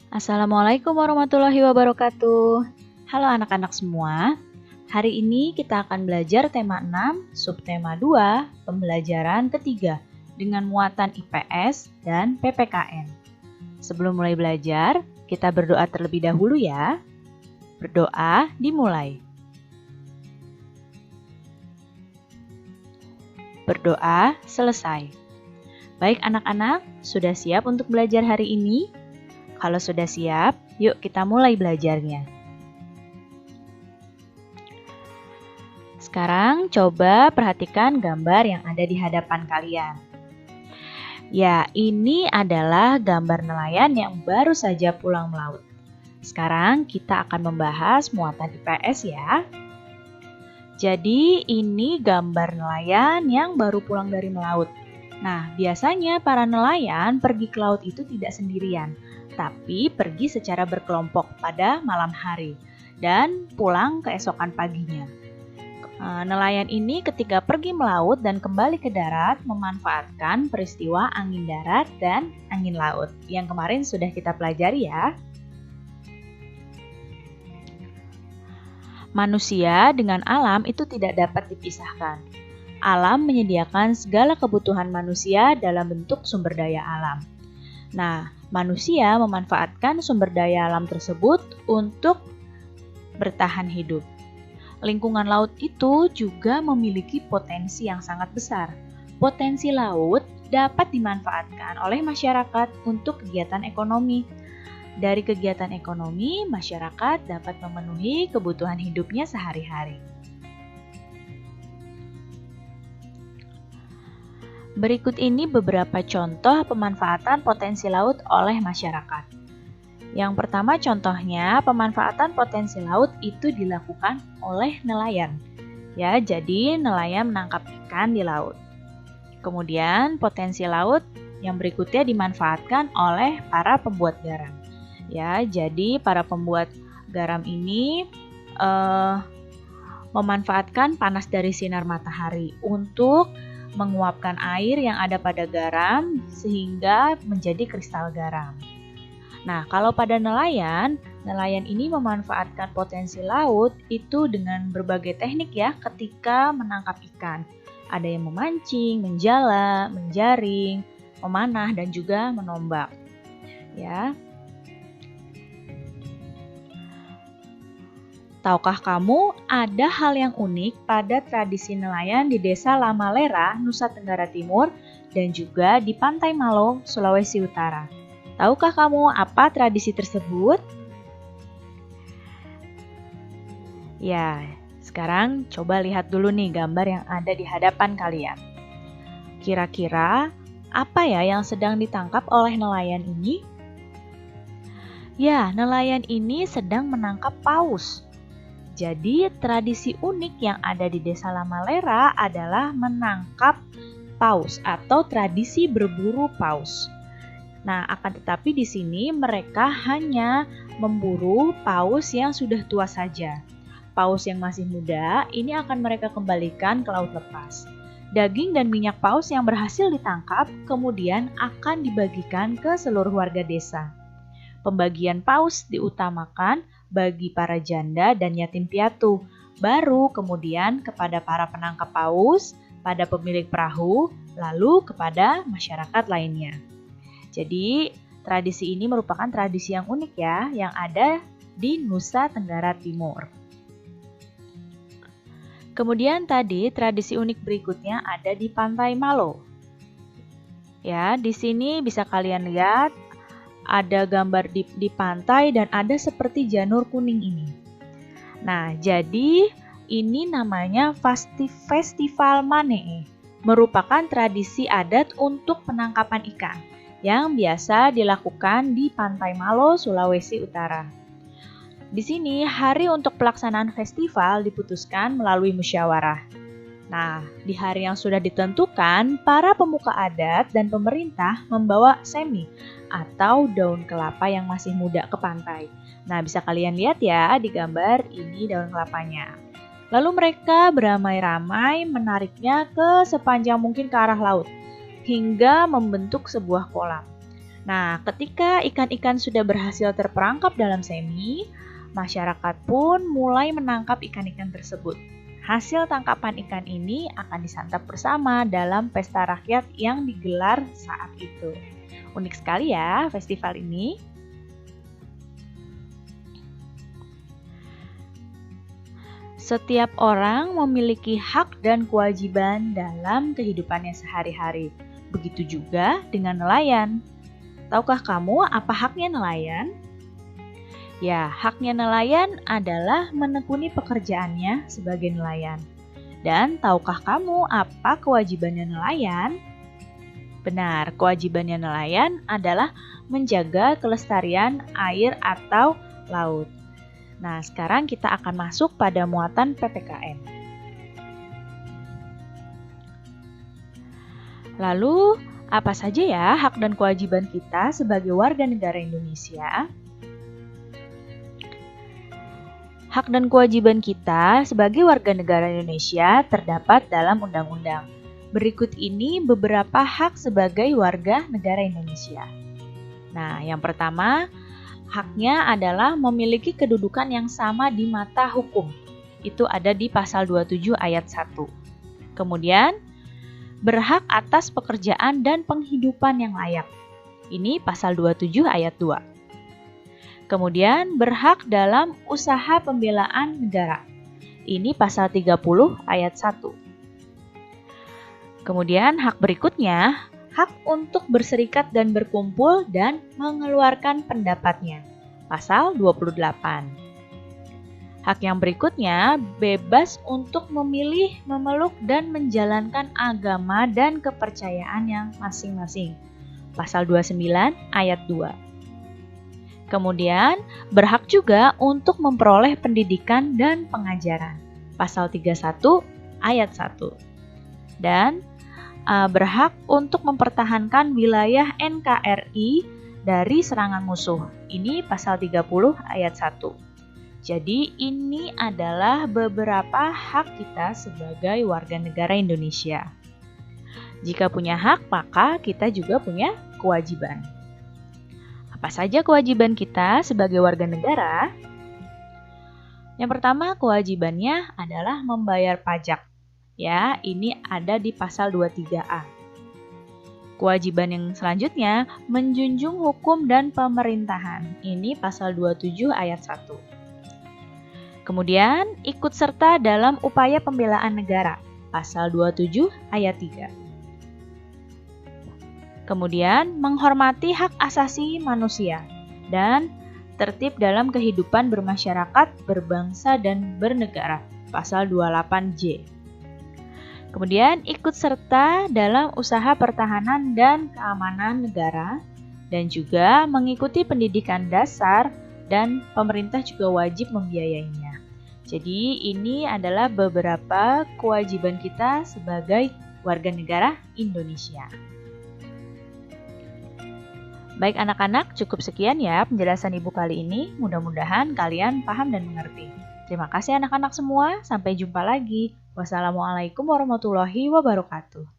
Assalamualaikum warahmatullahi wabarakatuh. Halo anak-anak semua. Hari ini kita akan belajar tema 6, subtema 2, pembelajaran ketiga dengan muatan IPS dan PPKN. Sebelum mulai belajar, kita berdoa terlebih dahulu ya. Berdoa dimulai. Berdoa selesai. Baik anak-anak, sudah siap untuk belajar hari ini? Kalau sudah siap, yuk kita mulai belajarnya. Sekarang coba perhatikan gambar yang ada di hadapan kalian. Ya, ini adalah gambar nelayan yang baru saja pulang melaut. Sekarang kita akan membahas muatan IPS ya. Jadi ini gambar nelayan yang baru pulang dari melaut. Nah, biasanya para nelayan pergi ke laut itu tidak sendirian, tapi pergi secara berkelompok pada malam hari dan pulang keesokan paginya. Nelayan ini ketika pergi melaut dan kembali ke darat memanfaatkan peristiwa angin darat dan angin laut yang kemarin sudah kita pelajari ya. Manusia dengan alam itu tidak dapat dipisahkan. Alam menyediakan segala kebutuhan manusia dalam bentuk sumber daya alam. Nah, manusia memanfaatkan sumber daya alam tersebut untuk bertahan hidup. Lingkungan laut itu juga memiliki potensi yang sangat besar. Potensi laut dapat dimanfaatkan oleh masyarakat untuk kegiatan ekonomi. Dari kegiatan ekonomi, masyarakat dapat memenuhi kebutuhan hidupnya sehari-hari. Berikut ini beberapa contoh pemanfaatan potensi laut oleh masyarakat. Yang pertama contohnya, pemanfaatan potensi laut itu dilakukan oleh nelayan. Ya, jadi nelayan menangkap ikan di laut. Kemudian potensi laut yang berikutnya dimanfaatkan oleh para pembuat garam. Ya, jadi para pembuat garam ini memanfaatkan panas dari sinar matahari untuk menguapkan air yang ada pada garam sehingga menjadi kristal garam. Nah, kalau pada nelayan ini memanfaatkan potensi laut itu dengan berbagai teknik ya ketika menangkap ikan. Ada yang memancing, menjala, menjaring, memanah dan juga menombak. Ya. Tahukah kamu ada hal yang unik pada tradisi nelayan di Desa Lamalera, Nusa Tenggara Timur, dan juga di Pantai Malo, Sulawesi Utara? Tahukah kamu apa tradisi tersebut? Ya, sekarang coba lihat dulu nih gambar yang ada di hadapan kalian. Kira-kira apa ya yang sedang ditangkap oleh nelayan ini? Ya, nelayan ini sedang menangkap paus. Jadi, tradisi unik yang ada di Desa Lamalera adalah menangkap paus atau tradisi berburu paus. Nah, akan tetapi di sini mereka hanya memburu paus yang sudah tua saja. Paus yang masih muda ini akan mereka kembalikan ke laut lepas. Daging dan minyak paus yang berhasil ditangkap kemudian akan dibagikan ke seluruh warga desa. Pembagian paus diutamakan bagi para janda dan yatim piatu, baru kemudian kepada para penangkap paus, pada pemilik perahu, lalu kepada masyarakat lainnya. Jadi, tradisi ini merupakan tradisi yang unik ya, yang ada di Nusa Tenggara Timur. Kemudian tadi tradisi unik berikutnya ada di Pantai Malo. Ya, di sini bisa kalian lihat ada gambar di pantai dan ada seperti janur kuning ini. Nah, jadi ini namanya Festival Manee, merupakan tradisi adat untuk penangkapan ikan yang biasa dilakukan di Pantai Malo, Sulawesi Utara. Di sini, hari untuk pelaksanaan festival diputuskan melalui musyawarah. Nah, di hari yang sudah ditentukan, para pemuka adat dan pemerintah membawa semi atau daun kelapa yang masih muda ke pantai. Nah, bisa kalian lihat ya di gambar ini daun kelapanya. Lalu mereka beramai-ramai menariknya ke sepanjang mungkin ke arah laut, hingga membentuk sebuah kolam. Nah, ketika ikan-ikan sudah berhasil terperangkap dalam semi, masyarakat pun mulai menangkap ikan-ikan tersebut. Hasil tangkapan ikan ini akan disantap bersama dalam pesta rakyat yang digelar saat itu. Unik sekali ya festival ini. Setiap orang memiliki hak dan kewajiban dalam kehidupannya sehari-hari. Begitu juga dengan nelayan. Tahukah kamu apa haknya nelayan? Ya, haknya nelayan adalah menekuni pekerjaannya sebagai nelayan. Dan tahukah kamu apa kewajibannya nelayan? Benar, kewajibannya nelayan adalah menjaga kelestarian air atau laut. Nah, sekarang kita akan masuk pada muatan PPKN. Lalu, apa saja ya hak dan kewajiban kita sebagai warga negara Indonesia? Hak dan kewajiban kita sebagai warga negara Indonesia terdapat dalam undang-undang. Berikut ini beberapa hak sebagai warga negara Indonesia. Nah, yang pertama, haknya adalah memiliki kedudukan yang sama di mata hukum. Itu ada di pasal 27 ayat 1. Kemudian, berhak atas pekerjaan dan penghidupan yang layak. Ini pasal 27 ayat 2. Kemudian berhak dalam usaha pembelaan negara. Ini pasal 30 ayat 1. Kemudian hak berikutnya, hak untuk berserikat dan berkumpul dan mengeluarkan pendapatnya. Pasal 28. Hak yang berikutnya, bebas untuk memilih, memeluk, dan menjalankan agama dan kepercayaan yang masing-masing. Pasal 29 ayat 2. Kemudian, berhak juga untuk memperoleh pendidikan dan pengajaran. Pasal 31 ayat 1. Dan berhak untuk mempertahankan wilayah NKRI dari serangan musuh. Ini pasal 30 ayat 1. Jadi ini adalah beberapa hak kita sebagai warga negara Indonesia. Jika punya hak, maka kita juga punya kewajiban. Apa saja kewajiban kita sebagai warga negara? Yang pertama, kewajibannya adalah membayar pajak. Ya, ini ada di pasal 23A. Kewajiban yang selanjutnya, menjunjung hukum dan pemerintahan. Ini pasal 27 ayat 1. Kemudian, ikut serta dalam upaya pembelaan negara. Pasal 27 ayat 3. Kemudian, menghormati hak asasi manusia dan tertib dalam kehidupan bermasyarakat, berbangsa, dan bernegara. Pasal 28J. Kemudian, ikut serta dalam usaha pertahanan dan keamanan negara dan juga mengikuti pendidikan dasar dan pemerintah juga wajib membiayainya. Jadi, ini adalah beberapa kewajiban kita sebagai warga negara Indonesia. Baik anak-anak, cukup sekian ya penjelasan Ibu kali ini. Mudah-mudahan kalian paham dan mengerti. Terima kasih anak-anak semua. Sampai jumpa lagi. Wassalamualaikum warahmatullahi wabarakatuh.